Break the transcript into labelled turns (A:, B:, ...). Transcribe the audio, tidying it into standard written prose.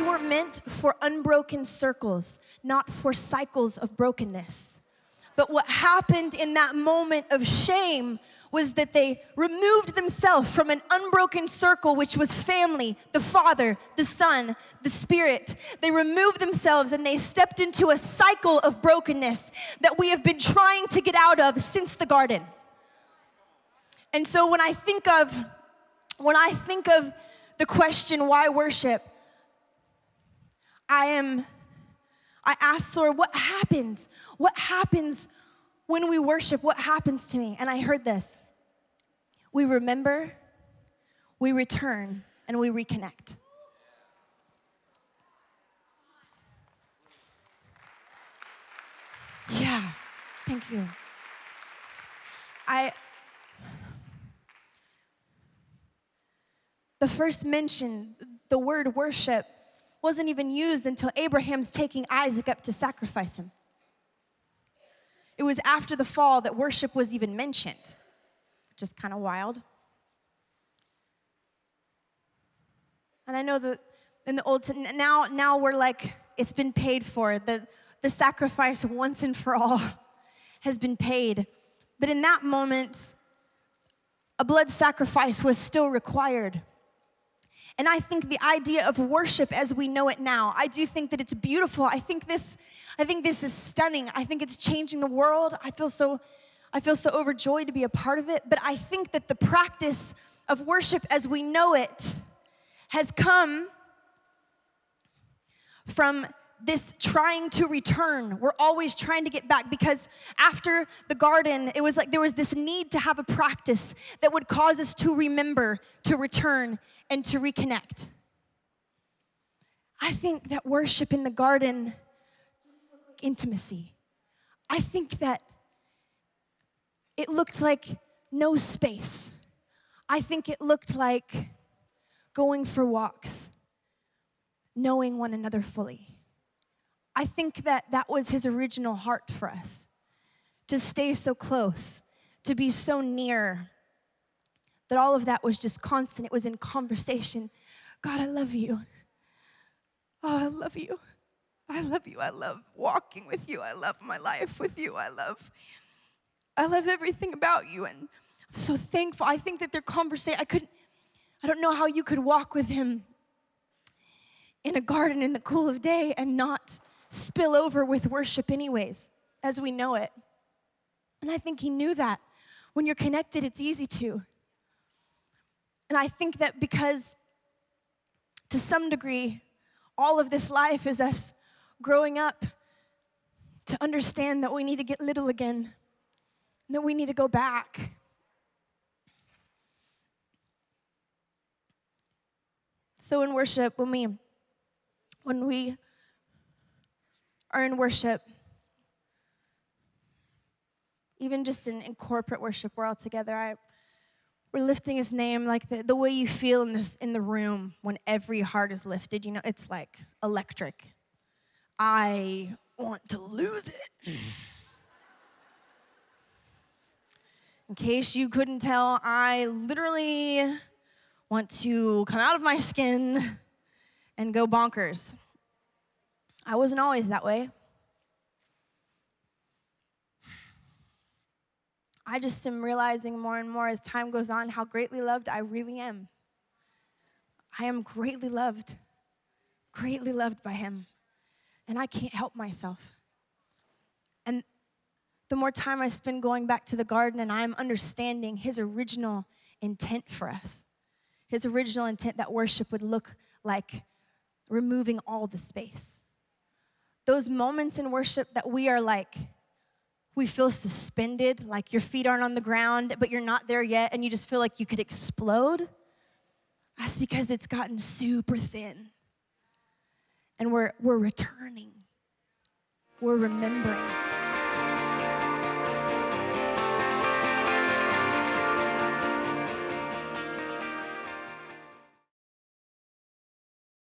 A: We were meant for unbroken circles, not for cycles of brokenness. But what happened in that moment of shame was that they removed themselves from an unbroken circle, which was family, the Father, the Son, the Spirit. They removed themselves and they stepped into a cycle of brokenness that we have been trying to get out of since the garden. And so when I think of the question, why worship? I asked Lord, what happens? What happens when we worship? What happens to me? And I heard this. We remember, we return, and we reconnect. Yeah, thank you. The first mention, the word worship, wasn't even used until Abraham's taking Isaac up to sacrifice him. It was after the fall that worship was even mentioned, which is kind of wild. And I know that in the Old Testament, now we're like, it's been paid for. The sacrifice once and for all has been paid. But in that moment, a blood sacrifice was still required. And I think the idea of worship as we know it now, I do think that it's beautiful. I think this is stunning. I think it's changing the world. I feel so overjoyed to be a part of it. But I think that the practice of worship as we know it has come from this trying to return. We're always trying to get back, because after the garden, it was like there was this need to have a practice that would cause us to remember, to return, and to reconnect. I think that worship in the garden, intimacy. I think that it looked like no space. I think it looked like going for walks, knowing one another fully. I think that was his original heart for us, to stay so close, to be so near, that all of that was just constant. It was in conversation. God, I love you. Oh, I love you. I love you. I love walking with you. I love my life with you. I love everything about you. And I'm so thankful. I think that their conversation, I don't know how you could walk with him in a garden in the cool of day and not spill over with worship anyways, as we know it. And I think he knew that. When you're connected, it's easy to. And I think that because, to some degree, all of this life is us growing up to understand that we need to get little again, that we need to go back. So in worship, when we are in worship, even just in corporate worship, we're all together. We're lifting his name, like the way you feel in the room when every heart is lifted. You know, it's like electric. I want to lose it. In case you couldn't tell, I literally want to come out of my skin and go bonkers. I wasn't always that way. I just am realizing more and more as time goes on how greatly loved I really am. I am greatly loved by him. And I can't help myself. And the more time I spend going back to the garden and I'm understanding his original intent for us, his original intent that worship would look like removing all the space. Those moments in worship that we are like, we feel suspended, like your feet aren't on the ground, but you're not there yet, and you just feel like you could explode. That's because it's gotten super thin. And we're returning. We're remembering.